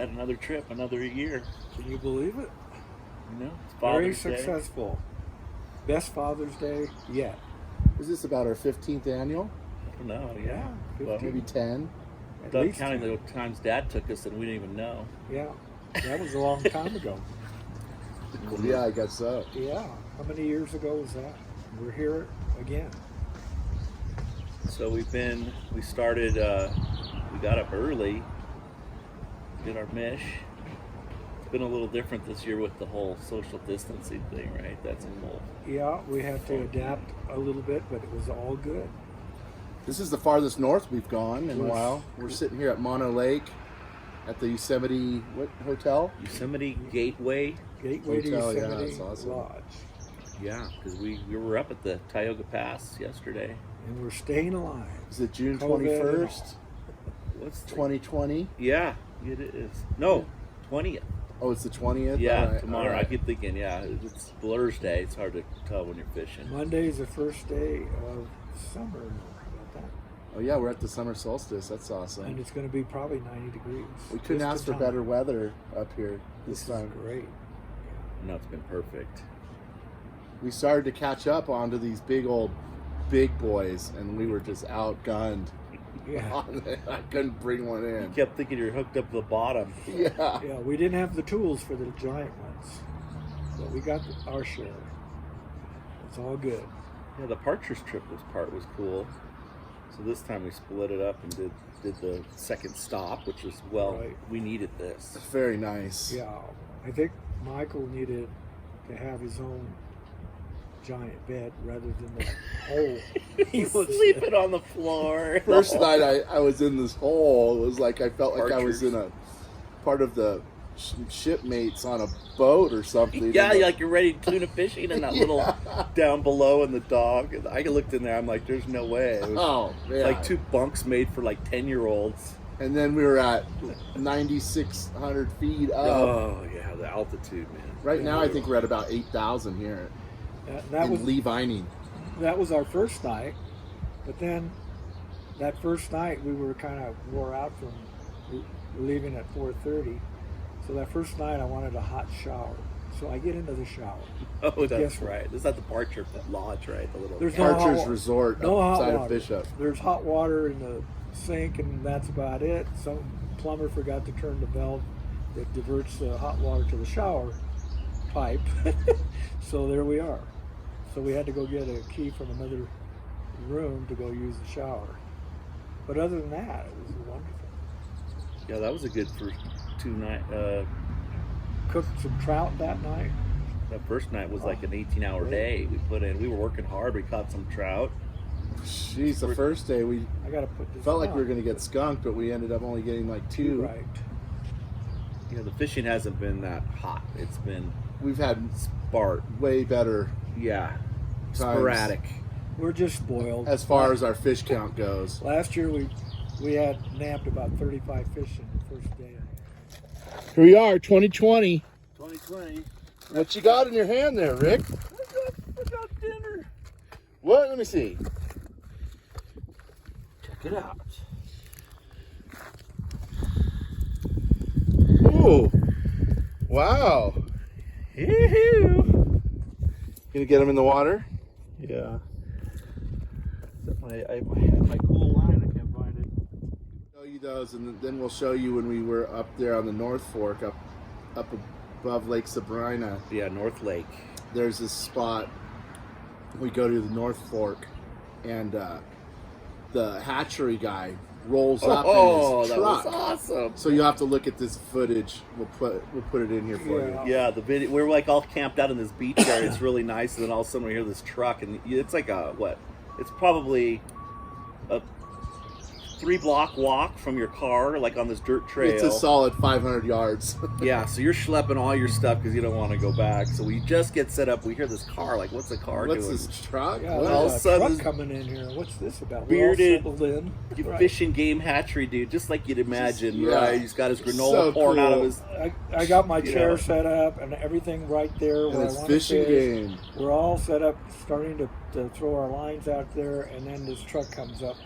had another trip, another year. Can you believe it? You know, it's Very Father's Day. successful. Best Father's Day yet. Is this about our 15th annual? I don't know. Yeah, Well, 15. Maybe 10? At Without least counting 10. the times Dad took us and we didn't even know. Yeah, that was a long time ago. Yeah, I guess so. Yeah, how many years ago was that? We're here again. So we started, we got up early, did our mish. It's been a little different this year with the whole social distancing thing, right? That's a whole. Yeah, we had to adapt a little bit, but it was all good. This is the farthest north we've gone in a Yes. while. We're sitting here at Mono Lake at the Yosemite Hotel? Yosemite Gateway. Gateway to Hotel, yeah, Yosemite that's awesome. Lodge. Yeah, because we were up at the Tioga Pass yesterday. And we're staying alive. Is it June COVID and 21st, What's the, 2020? Yeah, it is. No, 20th. Oh, it's the 20th? Yeah, All right, tomorrow. all right. I keep thinking, yeah, it's Blur's Day. It's hard to tell when you're fishing. Monday's the first day of summer. How about that? Oh, yeah, we're at the summer solstice. That's And awesome. it's going to be probably 90 degrees. We couldn't Just ask in for time. better weather up here This this is time. great. No, it's been perfect. We started to catch up onto these big boys, and we were just outgunned. Yeah. on it. I couldn't bring one You in. kept thinking you're hooked up to the bottom. Yeah. Yeah, we didn't have the tools for the giant ones, but we got our share. It's all good. Yeah, the Partridge trip was cool. So this time we split it up and did the second stop, which was, Right. we needed this. It's very nice. Yeah, I think Michael needed to have his own giant bed rather than the hole. He was sleeping on the floor. First night I was in this hole, it was like I felt like I was Archers. in a part of the shipmates on a boat or something. Yeah, And the- like you're ready to tuna fishing and that little down below and the dog. I looked in there, I'm like, there's no way. It was Oh, man. like two bunks made for like 10-year-olds. And then we were at 9,600 feet up. Oh, yeah, the altitude, man. Right now I think we're at about 8,000 here That in was Lee Vining. that was our first night, but then that first night we were kind of wore out from leaving at 4:30. So that first night I wanted a hot shower, so I get into the shower. Oh, that's Guess what? right. This is at the Partridge Lodge, right? The little. There's no hot Archer's wa- Resort no hot outside of water. Bishop. There's hot water in the sink, and that's about it. Some plumber forgot to turn the valve that diverts the hot water to the shower pipe. So there we are. So we had to go get a key from another room to go use the shower. But other than that, it was wonderful. Yeah, that was a good first two night. Cooked some trout that night. That first night was like an 18-hour day. We put in. We were working hard. We caught some trout. Jeez, the first day we I got to put this felt like we were on. going to get skunked, but we ended up only getting like two. Right. You know, the fishing hasn't been that hot. It's been We've had spark. way better Yeah, times sporadic. We're just spoiled. as far as our fish count goes. Last year we had nabbed about 35 fish in the first day. Here we are, 2020. 2020. What you got in your hand there, Rick? I got dinner. What? Let me see. Check it out. Ooh. Wow. Yoo-hoo. Gonna get them in the water? Yeah. I had my cool line. I can't find it. Show you those, and then we'll show you when we were up there on the North Fork, up above Lake Sabrina. Yeah, North Lake. There's this spot. We go to the North Fork, and the hatchery guy rolls up in his that truck. was awesome. So you'll have to look at this footage. We'll put it in here for Yeah. you. Yeah, the video. We're like all camped out in this beach area. It's really nice, and then all of a sudden we hear this truck, and it's like a what? It's probably a 3-block walk from your car, like on this dirt trail. It's a solid 500 yards. Yeah, so you're schlepping all your stuff because you don't want to go back. So we just get set up. We hear this car. Like, what's the car What's doing? this truck? Yeah, What? all of a there's a sudden truck this coming in here. What's this about? bearded, We're all settled in. Right. Fish and game hatchery dude, just like you'd imagine, yeah. right? He's got his granola So pouring out of cool. his. I got my You chair know. set up and everything right there And where I it's want to fishing fish. game. We're all set up, starting to throw our lines out there, and then this truck comes up,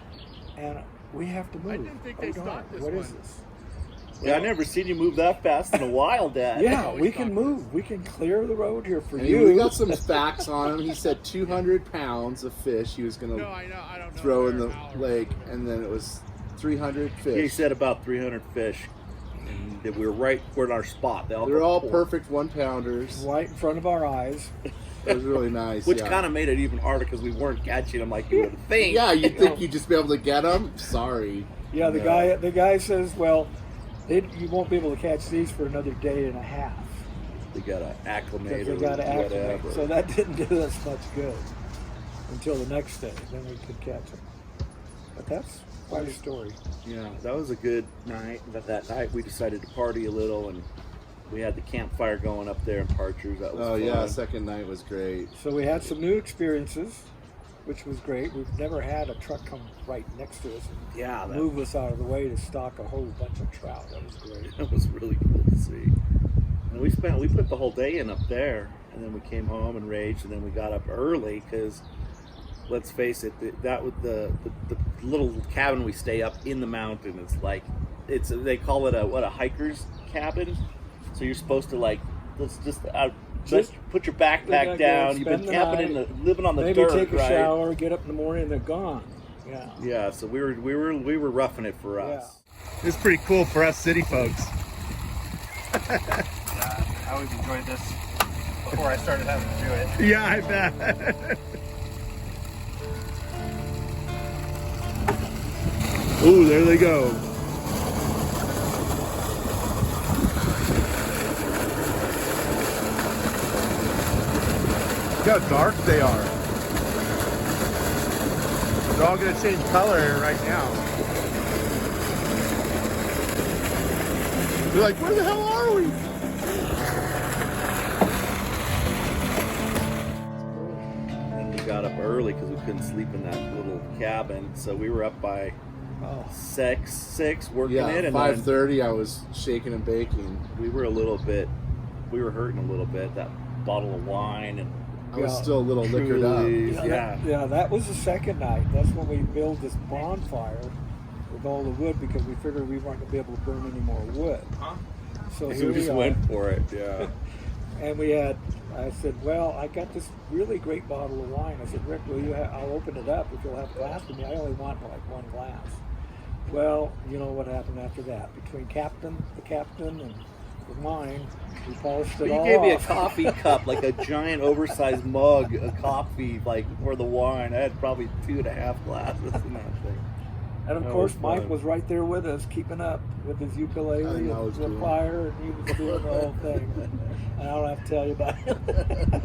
and we have to move. I didn't think they darn, stopped this What one. is this? Yeah, I never seen you move that fast in a while, Dad. Yeah, we can move. We can clear the road here for And you. we got some facts on him. He said 200 pounds of fish he was going to I don't know. throw in the lake, and then it was 300 fish. He said about 300 fish, and that we were right in our spot. They're all perfect 1-pounders. Right in front of our eyes. It was really nice. Which kind of made it even harder because we weren't catching them like you would think. Yeah, you'd think you'd just be able to get them. Sorry. Yeah, the guy says, well, you won't be able to catch these for another day and a half. They got to acclimate or They got to acclimate. whatever. So that didn't do us much good until the next day. Then we could catch them. But that's quite a story. Yeah, that was a good night. But that night we decided to party a little, and we had the campfire going up there in Parchers. That was fun. Yeah, second night was great. So we had some new experiences, which was great. We've never had a truck come right next to us and Yeah, that move us out of the way to stock a whole bunch of trout. That was great. That was really cool to see. And we put the whole day in up there, and then we came home and raged, and then we got up early because, let's face it, that was the little cabin we stay up in the mountain. It's like they call it a hiker's cabin. So you're supposed to just put your backpack down. You've been camping living on the maybe dirt, take a right? shower, get up in the morning, and they're gone. Yeah. Yeah. So we were roughing it for us. It's pretty cool for us city folks. I always enjoyed this before I started having to do it. Yeah, I bet. Ooh, there they go. Look how dark they are. They're all going to change color right now. You're like, where the hell are we? And we got up early because we couldn't sleep in that little cabin. So we were up by 6 working it. And 5:30 I was shaking and baking. we were hurting a little bit. That bottle of wine and I was still a little liquored up. Yeah. That was the second night. That's when we built this bonfire with all the wood because we figured we weren't going to be able to burn any more wood. So we here just we went are. for it. Yeah. And I said, well, I got this really great bottle of wine. I said, Rick, I'll open it up if you'll have a glass for me. I only want like one glass. Well, you know what happened after that. Between the captain and the wine, we polished it But you all gave me a off. coffee cup, like a giant oversized mug of coffee, like for the wine. I had probably 2.5 glasses in that thing. And of That course, was Mike fun. was right there with us, keeping up with his ukulele I think that was and the cool. fire, and he was doing the whole thing. And I don't have to tell you about it.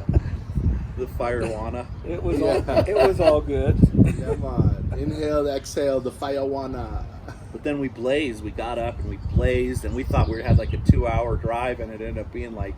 The firewana. It was all good. Come on. Inhale, exhale, the firewana. But then we blazed. We got up and we blazed, and we thought we had like a 2-hour drive, and it ended up being like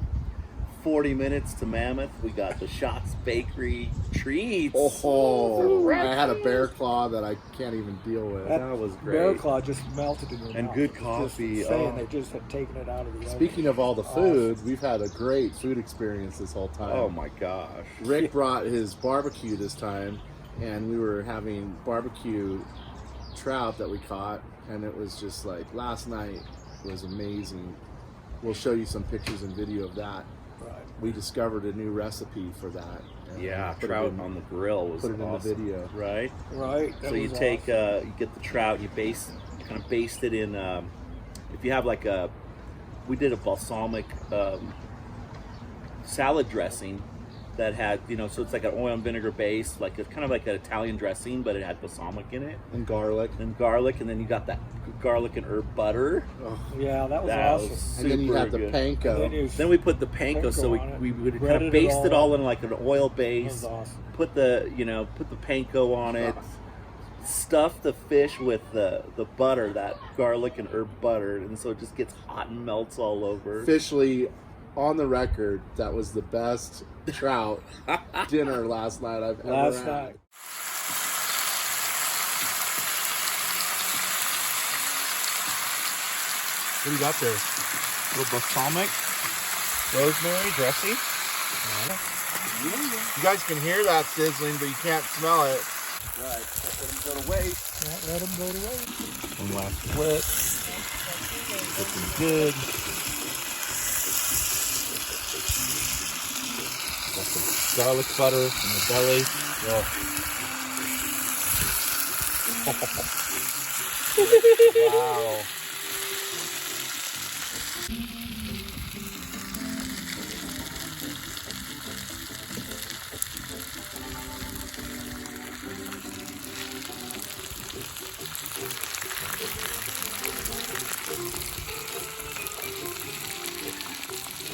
40 minutes to Mammoth. We got the Shots Bakery treats. Oh, I had a bear claw that I can't even deal with. That was great. Bear claw just melted in your And mouth. good Just coffee. saying, Oh. they just had taken it out of the oven. Speaking of all the food, we've had a great food experience this whole time. Oh my gosh. Rick brought his barbecue this time, and we were having barbecue trout that we caught, and it was just like last night was amazing. We'll show you some pictures and video of that. Right. We discovered a new recipe for that. and Yeah, put it trout in- on the grill was put it awesome. in the video. Right? Right. So that you was take, awesome. you get the trout, you kind of baste it in, if you have like we did a balsamic salad dressing that had, so it's like an oil and vinegar base, like it's kind of like an Italian dressing, but it had balsamic in it, And garlic. and garlic, and then you got that garlic and herb butter. Oh, Yeah, that was That awesome. was and then you super have the good. And panko. Then we put the panko, so on it, we would breaded kind it of baste it all all in like an oil That base. was awesome. Put the panko on it. Stuff the fish with the butter, that garlic and herb butter, and so it just gets hot and melts all over. Officially on the record, that was the best trout dinner last night I've ever Last had. night. What do you got there? little balsamic, rosemary dressing. You guys can hear that sizzling, but you can't smell it. Right, let them go to waste. Yeah, let them go to waste. One last split. Looking good. Got some garlic butter in the belly. Wow.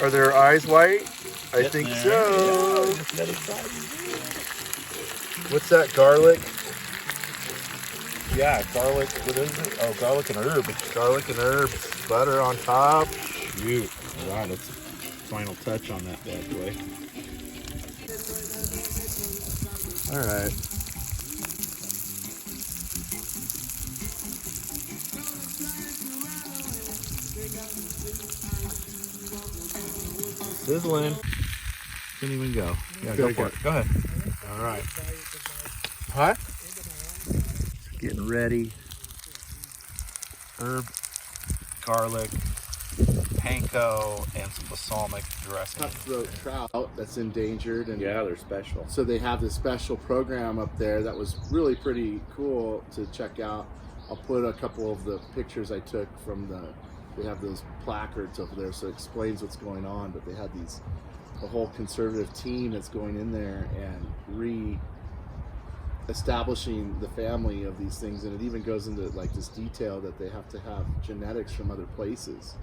Are their eyes white? I think so. What's that, garlic? Yeah, garlic. What is it? Oh, garlic and herb. Garlic and herbs. Butter on top. Shoot. All right, that's final touch on that bad boy. All right. Sizzling. Didn't even go. Yeah, go for it. Go ahead. All right. What? Getting ready. Herb, garlic, panko, and some balsamic dressing. Cutthroat trout that's endangered, and Yeah, they're special. so they have this special program up there that was really pretty cool to check out. I'll put a couple of the pictures I took from they have those placards over there, so it explains what's going on. But they had a whole conservative team that's going in there and establishing the family of these things, and it even goes into like this detail that they have to have genetics from other places,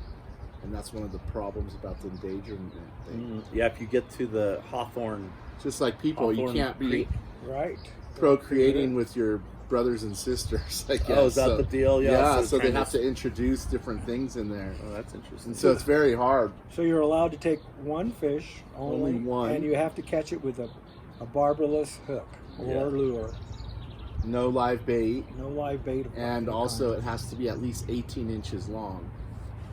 and that's one of the problems about the endangerment thing. Yeah, if you get to the Hawthorne, Just like people, you Hawthorne can't be Creek. Right. procreating with your brothers and sisters, I guess. Oh, is that the deal? Yeah, Yeah, so so they trying have to- to introduce different things in there. Oh, that's interesting. And so it's very hard. So you're allowed to take one fish only, Only one. and you have to catch it with a barbless hook or Yeah. lure. No live bait. No live bait. of And any also it kind. has to be at least 18 inches long,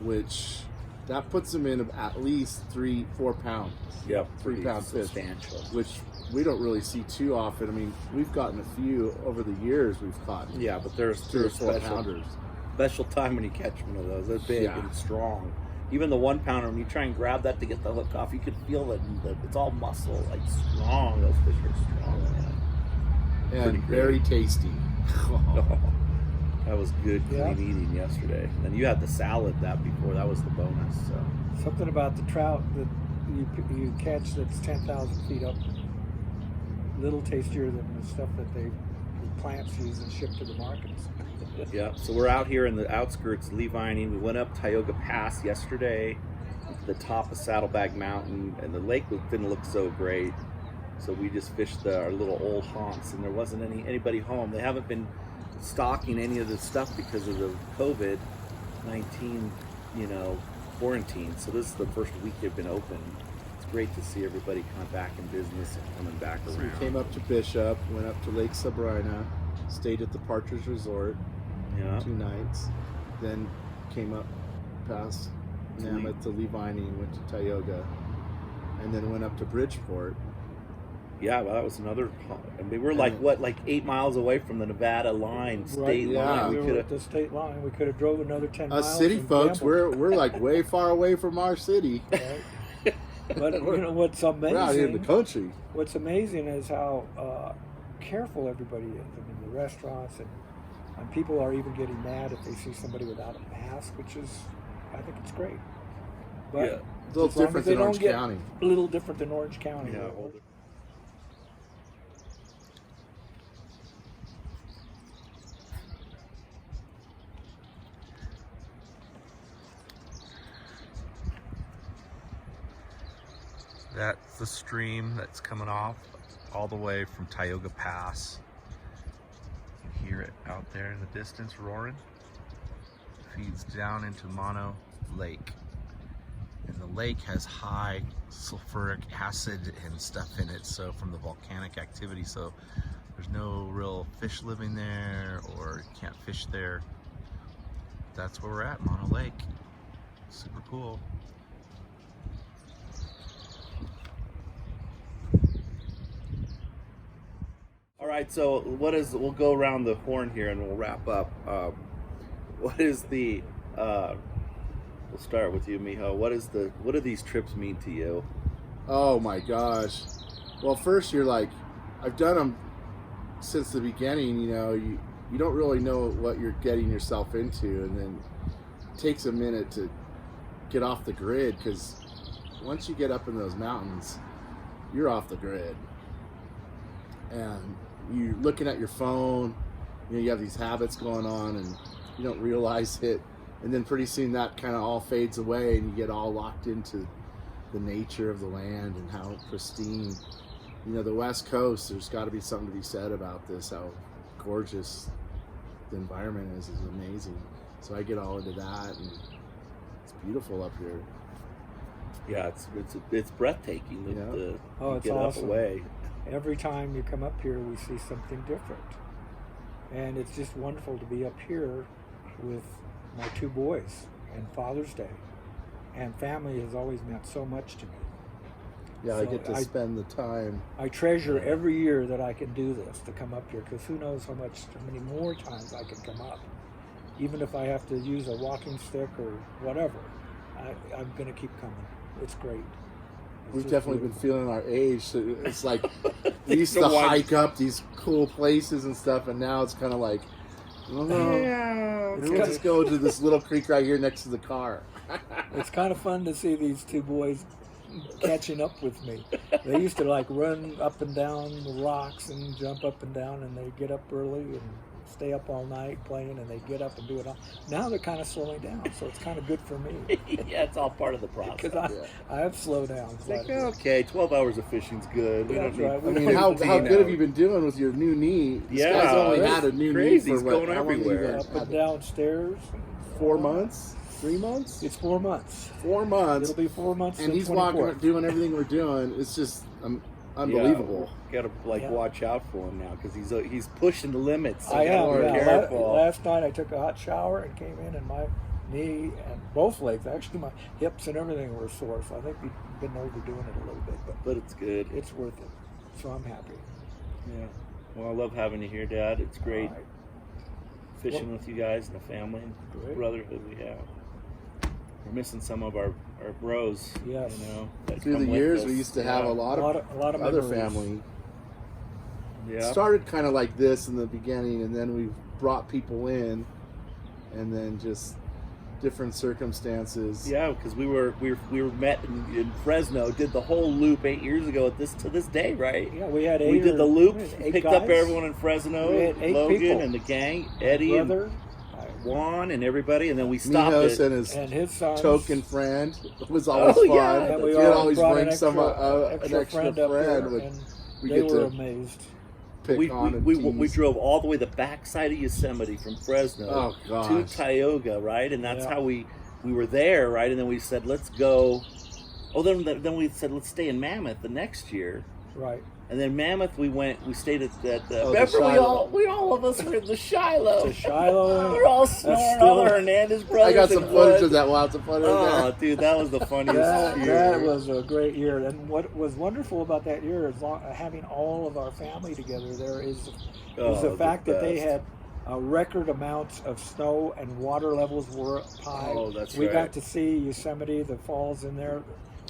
which that puts them in at least 3-4 pounds. Yep, 3 pound fish, substantial. which we don't really see too often. I mean, we've gotten a few over the years. We've caught Yeah, but there's 3 or 4 special, pounders. special time when you catch one of those. They're big Yeah. and strong. Even the 1 pounder, when you try and grab that to get the hook off, you can feel that it's all muscle, like strong. Those fish are strong, man. And Pretty very tasty. That was good, clean Yeah. eating yesterday. And you had the salad that before. That was the bonus. So Something about the trout that you catch that's 10,000 feet up. Little tastier than the stuff that the plants use and ship to the markets. yeah. So we're out here in the outskirts of Levining. We went up Tioga Pass yesterday, to the top of Saddlebag Mountain, and the lake didn't look so great. So we just fished our little old haunts, and there wasn't anybody home. They haven't been stocking any of this stuff because of the COVID-19, quarantine. So this is the first week they've been open. It's great to see everybody kind of back in business and coming back So around. we came up to Bishop, went up to Lake Sabrina, stayed at the Partridge Resort Yeah. 2 nights, then came up past Nameth to Levining, went to Tioga, and then went up to Bridgeport. Yeah, well, that was another. I mean, we're like 8 miles away from the Nevada line, state yeah. line. We We were could at have. the state line. We could have drove another 10 miles. Us city and folks, gambled, we're like way far away from our city. right? But what's We're out here in the amazing? country. What's amazing is how careful everybody is. I mean, the restaurants and people are even getting mad if they see somebody without a mask, which is, I think it's great. But Yeah. A little as long different as they than don't Orange get County. a little different than Orange County. Yeah, That's the stream that's coming off all the way from Tioga Pass. You can hear it out there in the distance roaring. Feeds down into Mono Lake. And the lake has high sulfuric acid and stuff in it, so from the volcanic activity, so there's no real fish living there, or you can't fish there. That's where we're at, Mono Lake. Super cool. All right, so we'll go around the horn here and we'll wrap up. What is the We'll start with you, Mijo. What do these trips mean to you? Oh my gosh. Well, first you're like, I've done them since the beginning. You know, you don't really know what you're getting yourself into, and then it takes a minute to get off the grid, because once you get up in those mountains, you're off the grid, and you're looking at your phone. You know, you have these habits going on, and you don't realize it, and then pretty soon that kind of all fades away, and you get all locked into the nature of the land and how pristine. You know, the West Coast, there's got to be something to be said about this, how gorgeous the environment is amazing. So I get all into that, and it's beautiful up here. Yeah, it's breathtaking. Oh, it's get awesome. up away. Every time you come up here, we see something different. And it's just wonderful to be up here with my two boys and Father's Day. And family has always meant so much to me. Yeah, So I get to spend the time. I treasure every year that I can do this, to come up here, because who knows how many more times I can come up. Even if I have to use a walking stick or whatever, I'm going to keep coming. It's great. We've definitely been feeling our age. So it's like we used to hike up these cool places and stuff, and now it's kind of like, we'll just go to this little creek right here next to the car. It's kind of fun to see these two boys catching up with me. They used to like run up and down the rocks and jump up and down, and they get up early and stay up all night playing, and they get up and do it all. Now they're kind of slowing down, so it's kind of good for me. Yeah, it's all part of the process. Because I have slowed down. It's like, okay, 12 hours of fishing's good. Yeah, that's right. I mean, how good have you been doing with your new knee? This guy's only had a new knee for going everywhere. Up and downstairs. 4 months? 3 months? It's 4 months. 4 months. It'll be 4 months. And he's walking, doing everything we're doing. It's just unbelievable. Yeah, gotta watch out for him now, because he's pushing the limits. So I am. be careful. Last night I took a hot shower and came in, and my knee and both legs, actually my hips and everything, were sore. So I think we've been overdoing it a little bit, but it's good. It's worth it. So I'm happy. Yeah. Well, I love having you here, Dad. It's great Right. fishing with you guys and the family and the brotherhood we have. We're missing some of our bros. Yes. You know, that Through come the with years, us. we used to have a lot of other memories. family. Yeah. It started kind of like this in the beginning, and then we brought people in, and then just different circumstances. Yeah, because we were met in Fresno, did the whole loop 8 years ago to this day, right? Yeah, we had We did the loop, eight picked guys. up everyone in Fresno, We had 8 Logan people. and the gang, Eddie and Brother, Juan and everybody, and then we stopped Mijos it. and his sons. token friend. It was always Oh, fun. yeah, And we We'd all always brought bring an an extra friend up there, friend. and We they get were to amazed. pick on and we tease. drove all the way the backside of Yosemite from Fresno Oh, to gosh. Tioga, right? And that's Yeah. how we were there, right? And then we said, let's go. Oh, then we said, let's stay in Mammoth the next year. Right. And then Mammoth, we stayed at the. Oh, remember, the Shiloh. we all of us were in the Shiloh. To Shiloh. We're all snoring still- all the Hernandez brothers. I got some and footage what- of that. We'll have to put it in Oh, there. dude, that was the funniest year. That was a great year. And what was wonderful about that year is having all of our family together there was Oh, the fact that they best. had record amounts of snow and water levels were high. Oh, that's we right. got to see Yosemite, the falls in there,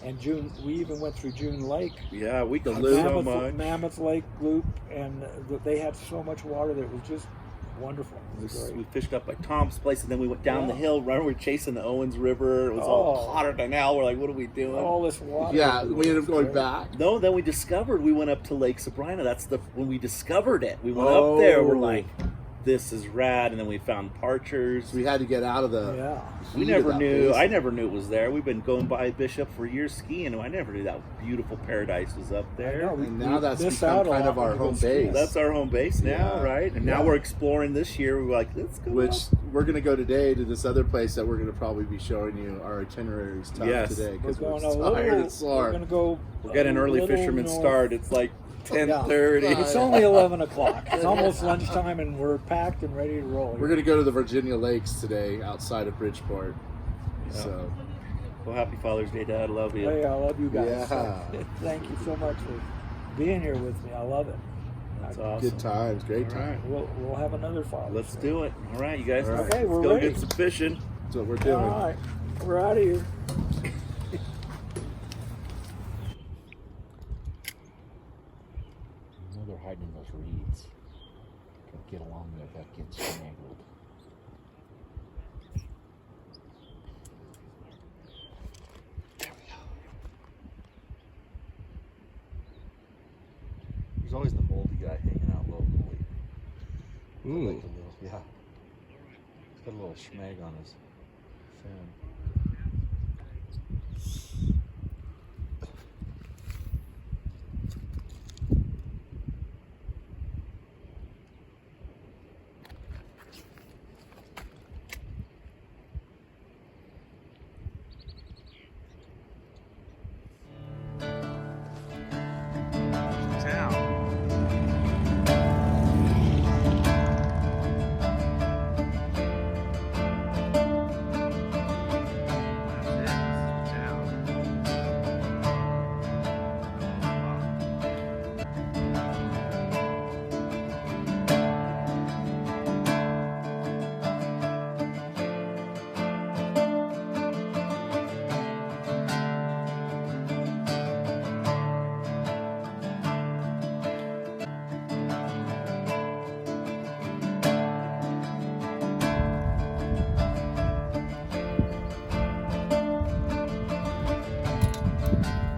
and June. We even went through June Lake, Yeah, we could live so much. Mammoth Lake Loop, and they had so much water that it was just wonderful. It was We great. fished up by Tom's place, and then we went down the Yeah. hill. Right, we were chasing the Owens River. It was all Oh. hotter than hell. We're like, what are we doing? All this water. Yeah, we ended up going Great. back. No, then we discovered we went up to Lake Sabrina. That's when we discovered it. We went up there. We're Oh. like, this is rad. And then we found Parchers. We had to get out of the. Yeah. We heat never of that knew. place. I never knew it was there. We've been going by Bishop for years skiing, and I never knew that beautiful paradise was up there. I know. And now that's missed become out a kind lot of our when we home go skiing. base. That's our home base now, Yeah. right? And now Yeah. we're exploring this year. We're like, let's go. Which up. we're going to go today to this other place that we're going to probably be showing you our itinerary stuff Yes. today We're because we're, going tired and We're sore. going to go. We're getting an early a little fisherman north. start. It's like 10:30. Yeah. It's only 11 o'clock. It's almost lunchtime, and we're packed and ready to roll. We're going to go to the Virginia Lakes today outside of Bridgeport. Yeah. So Well, happy Father's Day, Dad. I love you. Hey, I love you guys. Yeah. Thank you so much for being here with me. I love it. That's awesome. good times, great All times. right. We'll have another Father's Let's Day. do it. All right, you guys. All right. Okay, let's we're go ready. get some fishing. That's what we're doing. All right. We're out of here. I know they're hiding in those reeds. Gotta get along there without getting strangled. There we go. There's always the moldy guy hanging out locally. Ooh. Like a little, yeah. He's got a little schmag on his fin.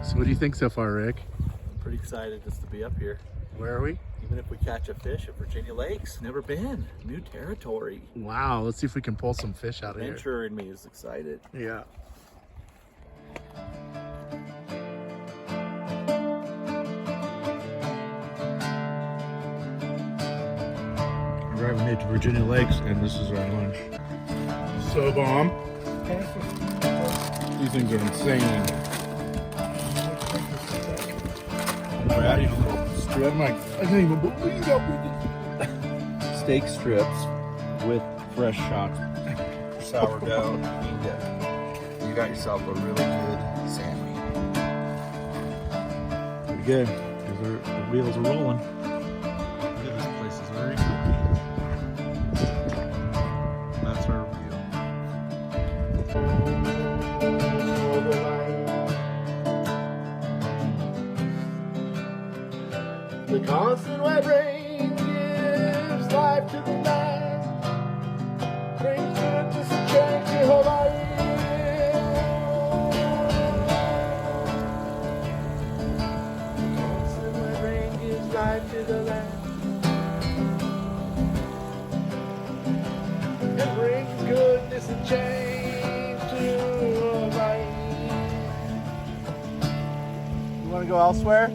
So what do you think so far, Rick? I'm pretty excited just to be up here. Where are we? Even if we catch a fish at Virginia Lakes, never been. New territory. Wow, let's see if we can pull some fish out of here. Adventurer in me is excited. Yeah. We're driving to Virginia Lakes, and this is our lunch. So bomb. These things are insane. We're adding a little strip. I'm like, I can't even believe that we did. Steak strips with fresh shot sourdough. You got yourself a really good Sammy. Pretty good. The wheels are rolling. Look at this place is very That's our The constant wet rain gives life to the land, brings goodness and change to Hawaii. Constant wet rain gives life to the land, and brings goodness and change to Hawaii. You want to go elsewhere?